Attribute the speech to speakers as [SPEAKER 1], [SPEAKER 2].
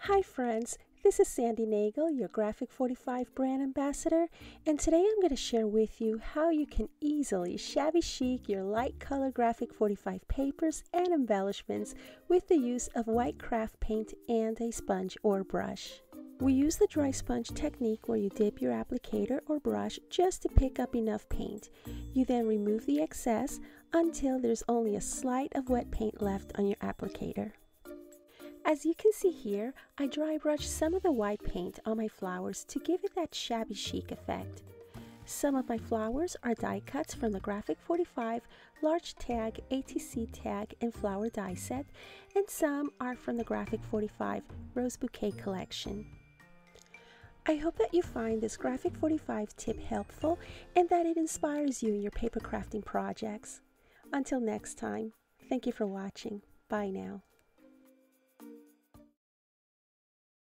[SPEAKER 1] Hi friends, this is Sandi Nagel, your Graphic 45 brand ambassador, and today I'm going to share with you how you can easily shabby chic your light color Graphic 45 papers and embellishments with the use of white craft paint and a sponge or brush. We use the dry sponge technique where you dip your applicator or brush just to pick up enough paint. You then remove the excess until there's only a slight of wet paint left on your applicator. As you can see here, I dry brush some of the white paint on my flowers to give it that shabby chic effect. Some of my flowers are die cuts from the Graphic 45 Large Tag, ATC Tag, and Flower Die Set, and some are from the Graphic 45 Rose Bouquet Collection. I hope that you find this Graphic 45 tip helpful and that it inspires you in your paper crafting projects. Until next time, thank you for watching. Bye now.